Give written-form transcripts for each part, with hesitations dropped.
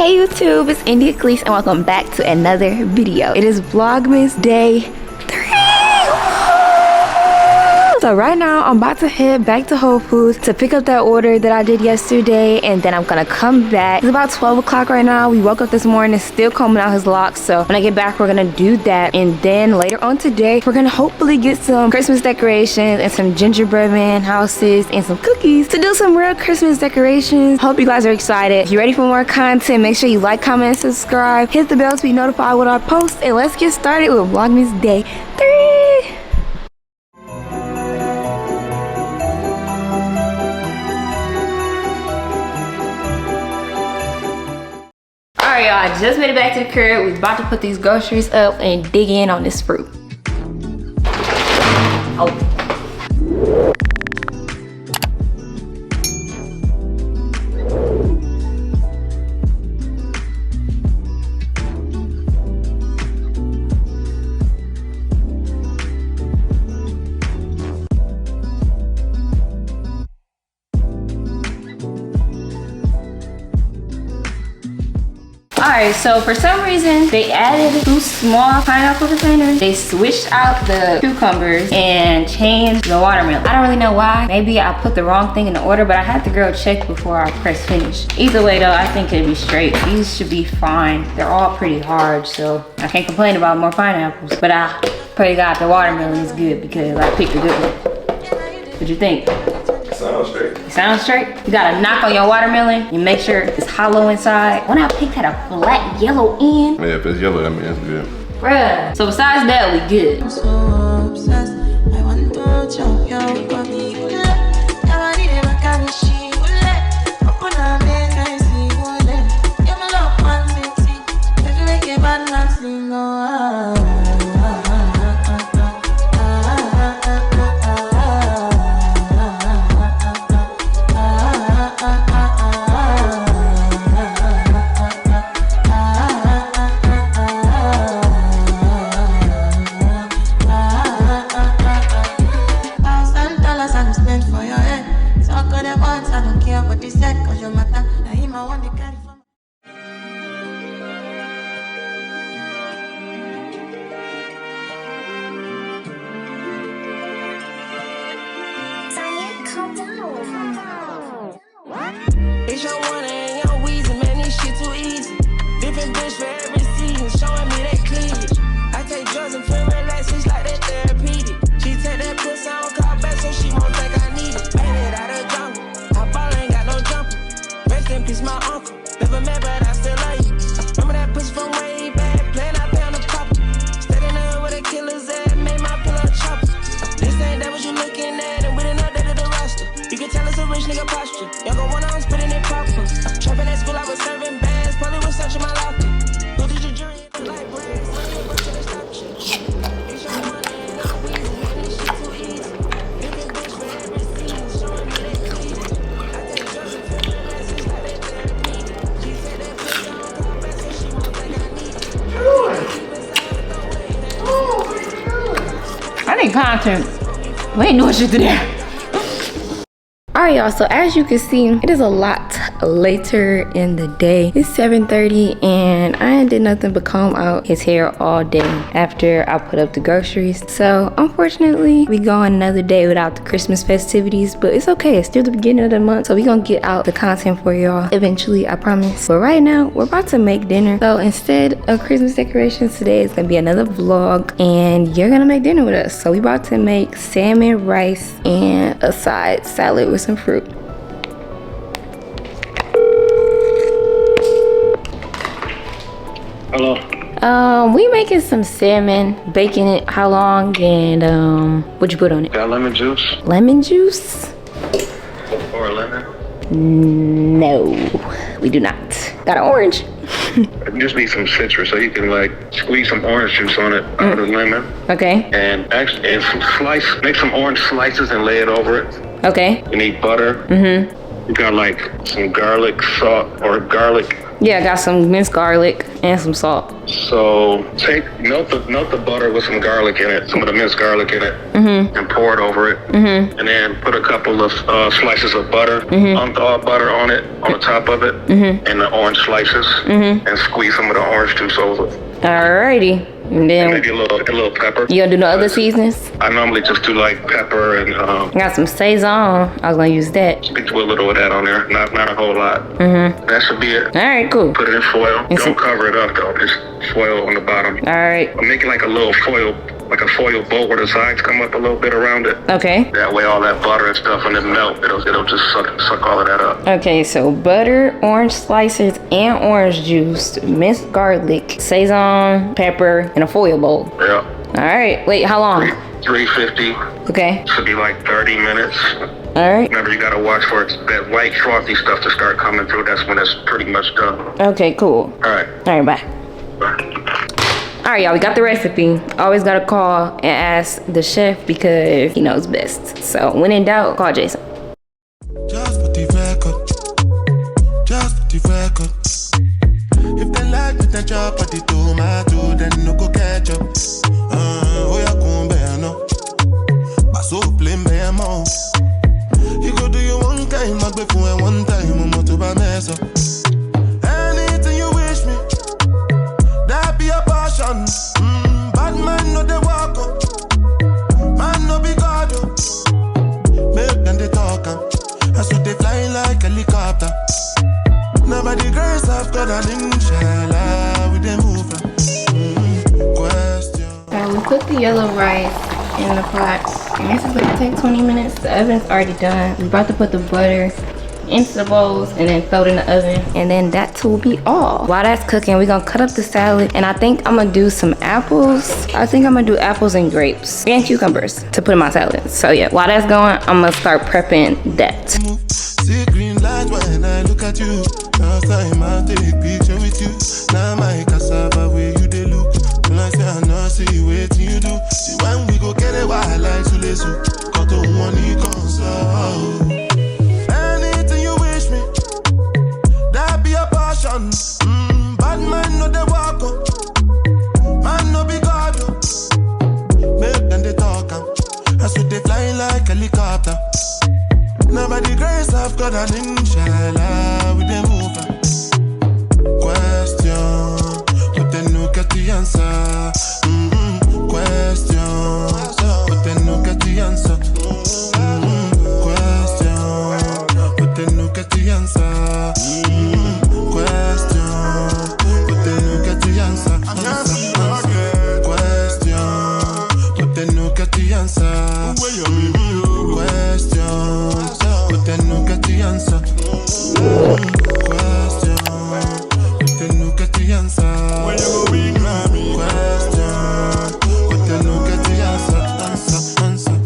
Hey YouTube, it's indiakhalise and welcome back to another video. It is Vlogmas day 3. So right now I'm about to head back to Whole Foods to pick up that order that I did yesterday, and then I'm gonna come back. It's about 12 o'clock right now. We woke up this morning, it's still combing out his locks, so when I get back we're gonna do that. And then later on today we're gonna hopefully get some Christmas decorations and some gingerbread man houses and some cookies to do some real Christmas decorations. Hope you guys are excited. If you're ready for more content, make sure you like, comment, and subscribe. Hit the bell to be notified with our posts, and let's get started with Vlogmas day 3. Alright y'all, I just made it back to the crib. We're about to put these groceries up and dig in on this fruit. Oh. Alright, so for some reason they added 2 small pineapple containers. They switched out the cucumbers and changed the watermelon. I don't really know why. Maybe I put the wrong thing in the order, but I had the girl check before I press finish. Either way though, I think it'd be straight. These should be fine. They're all pretty hard, so I can't complain about more pineapples. But I pray to God the watermelon is good because I picked a good one. What'd you think? Sounds straight. Sounds straight? You gotta knock on your watermelon. You make sure it's hollow inside. When I picked had a flat yellow end. Yeah, if it's yellow, that means it's good. Bruh. So besides that, we good. I'm so obsessed. I want to jump your body. I need a machine. Open a man, I see. You're my love, one sexy. Let's make a bad man sing. It's your one and your Weezy, man, this shit too easy. Different bitch for every season, showing me that cleavage. I take drugs and feel relaxed, it's like that therapeutic. She take that pussy, I don't call back, so she won't think I need it. Made it out of jungle, I ball ain't got no jumper. Rest in peace, my uncle. Never met, but I still love you. Remember that pussy from way back, playing out there on the pop. Stayed in there with a killer's ass, made my pillow chopper. This ain't that what you looking at, and we done updated the roster. You can tell it's a rich nigga posture. Y'all gon' wanna spitting it proper. Trapping at school, I was serving bands. Probably was searching my locker. Who did your jury? Like brains. It's your money and no reason. Man, this shit too easy. Different bitch for every season. Showing me that cleavage. I take drugs and feel relaxed. It's like that therapy. She said that pussy on call back, so she won't think I need it. I need content. We ain't doing shit today. Alright y'all, so as you can see, it is a lot later in the day. It's 7:30 and I ain't did nothing but comb out his hair all day after I put up the groceries. So unfortunately, we going another day without the Christmas festivities, but it's okay. It's still the beginning of the month, so we gonna get out the content for y'all eventually, I promise. But right now, we're about to make dinner. So instead of Christmas decorations, today is gonna be another vlog and you're gonna make dinner with us. So we about to make salmon, rice, and a side salad with some fruit. Hello. We making some salmon, baking it how long, and what'd you put on it? Got lemon juice Lemon juice? or a lemon? No, we do not. Got an orange. I just need some citrus, so you can like squeeze some orange juice on it out of the lemon. Okay. And actually, and make some orange slices and lay it over it. Okay. You need butter. You got like some garlic salt or garlic. Yeah, I got some minced garlic. and some salt. So melt the butter with some garlic in it, some of the minced garlic in it, and pour it over it. And then put a couple of slices of butter, unthawed butter on it, on the top of it, and the orange slices, and squeeze some of the orange juice over. Alrighty. And then maybe a little pepper. You gonna do no other seasonings? I normally just do like pepper and got some Saison. I was gonna use that. Stick to a little of that on there, not a whole lot. That should be it. All right, cool. Put it in foil. Don't cover it up though. Just foil on the bottom. All right. I'm making like a little foil, like a foil boat where the sides come up a little bit around it. Okay. That way all that butter and stuff when it melt, it'll just suck all of that up. Okay, so butter, orange slices, and orange juice, minced garlic, Saison, pepper, and a foil bowl. Yeah. All right. Wait, how long? 350. Okay. Should be like 30 minutes. All right. Remember, you gotta watch for that white frothy stuff to start coming through. That's when it's pretty much done. Okay, cool. All right. All right, bye. All right, y'all, we got the recipe. Always gotta call and ask the chef because he knows best. So when in doubt, call Jason. Just put the record. Just put the record. If they like me, then chop at the tomato, then no go catch up. Oh, yeah, come bear no. But so plain bear more. You go do you one time, I go for one time, I'm not to buy mess up. Anything you wish me, that be a passion. Bad man no they walk up, man no be God up. Make them they talk up, I saw they fly like helicopter. Nobody grace of God and inshallah with them move. Question. We put the yellow rice in the pot. And this is gonna take 20 minutes. The oven's already done. We're about to put the butter into the bowls and then throw it in the oven. And then that will be all. While that's cooking, we're gonna cut up the salad. And I think I'm gonna do some apples. I think I'm gonna do apples and grapes and cucumbers to put in my salad. So yeah, while that's going, I'm gonna start prepping that. See green light when I look at you. Last time I take picture with you. Now my cassava where you they look. When I say I know see what you do. See when we go get a wild like to lesu. Got to one you console. Anything you wish me, that be a passion. Bad man no they walk up, man no be God up. Make them they talk up, I saw they flying like helicopter. Nobody grace of God and inshallah with them over. Question, but then no get the answer. Question, but then no get the answer. Question, but then no get the answer. Question, but then no get the answer. Question, but then no get the answer. But then no get the answer. Question, but then no get the answer. When you go big, mommy. Question, but then no get the answer. Answer.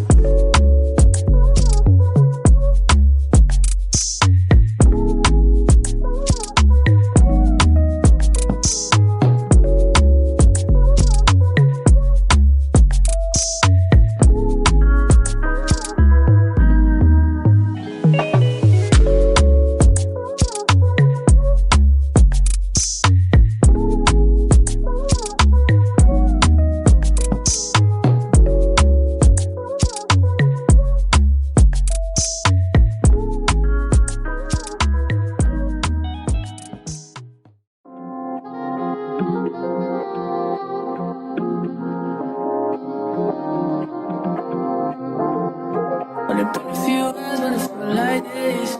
Only been a few hours, but it feel like days.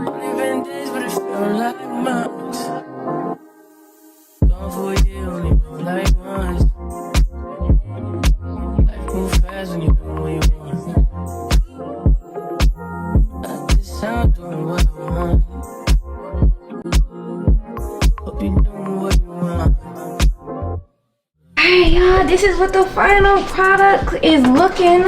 Only been days, but it feel like months. Gone for a year, only been like once. Life move fast when you do what you want. At this time, doing what I want. Hope you doing what you want. Alright, y'all, this is what the final product is looking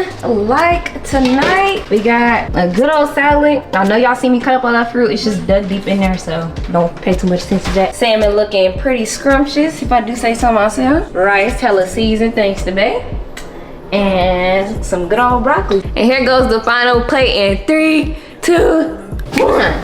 like tonight. We got a good old salad. I know y'all see me cut up all that fruit. It's just dug deep in there, so don't pay too much attention to that. Salmon looking pretty scrumptious, if I do say so myself. Rice, hella seasoned, thanks to Bay. And some good old broccoli. And here goes the final plate in 3, 2, 1.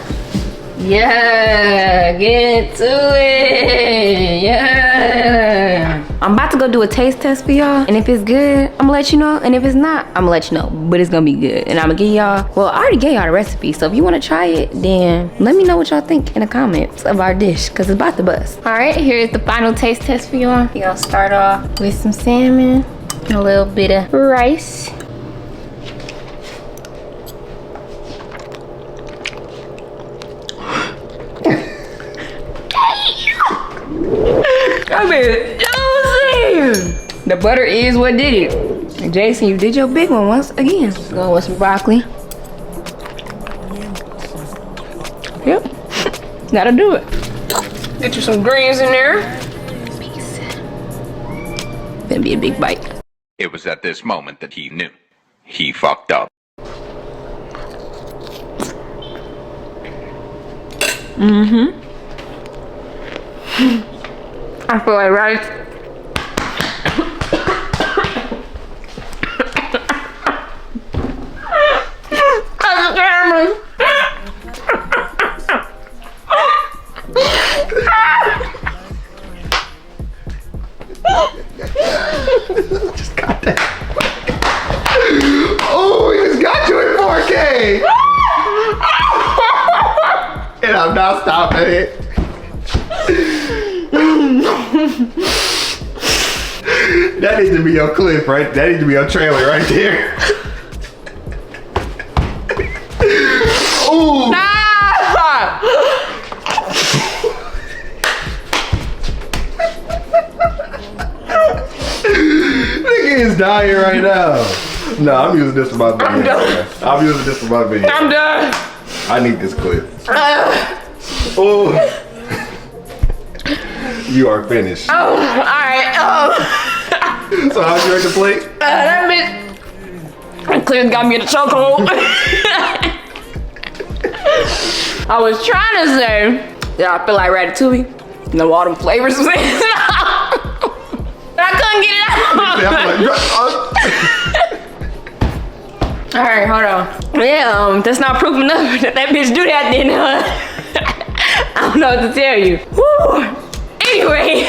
Yeah, get to it. Yeah. I'm about to go do a taste test for y'all. And if it's good, I'm gonna let you know. And if it's not, I'm gonna let you know. But it's gonna be good. And I'm gonna give y'all, well, I already gave y'all the recipe. So if you wanna try it, then let me know what y'all think in the comments of our dish, cause it's about to bust. All right, here's the final taste test for y'all. We're gonna start off with some salmon, and a little bit of rice. I mean, the butter is what did it. And Jason, you did your big one once again. Going with some broccoli. Yep, that'll do it. Get you some greens in there. Peace. Gonna be a big bite. It was at this moment that he knew. He fucked up. I feel like rice. Just got that. Oh, he just got you in 4K. And I'm not stopping it. That needs to be your clip, right? That needs to be your trailer right there. Ooh. Nigga is dying right now. No, I'm using this for my video. I'm done. I'm using this for my video. I'm done. I need this clip. Oh. You are finished. Oh, all right. So how'd you rate the plate? That bitch clearly got me in the chokehold. I was trying to say that I feel like ratatouille. No, all them flavors was in. I couldn't get it out. All right, hold on. Yeah, that's not proof enough that bitch do that then. I don't know what to tell you. Woo. Anyway,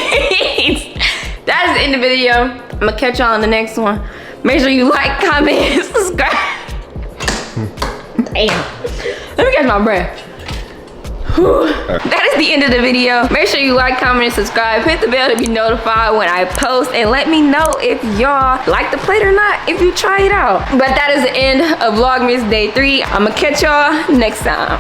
that is the end of the video. I'm gonna catch y'all in the next one. Make sure you like, comment, and subscribe. Damn. Let me catch my breath. Whew. That is the end of the video. Make sure you like, comment, and subscribe. Hit the bell to be notified when I post. And let me know if y'all like the plate or not, if you try it out. But that is the end of Vlogmas Day 3. I'm gonna catch y'all next time.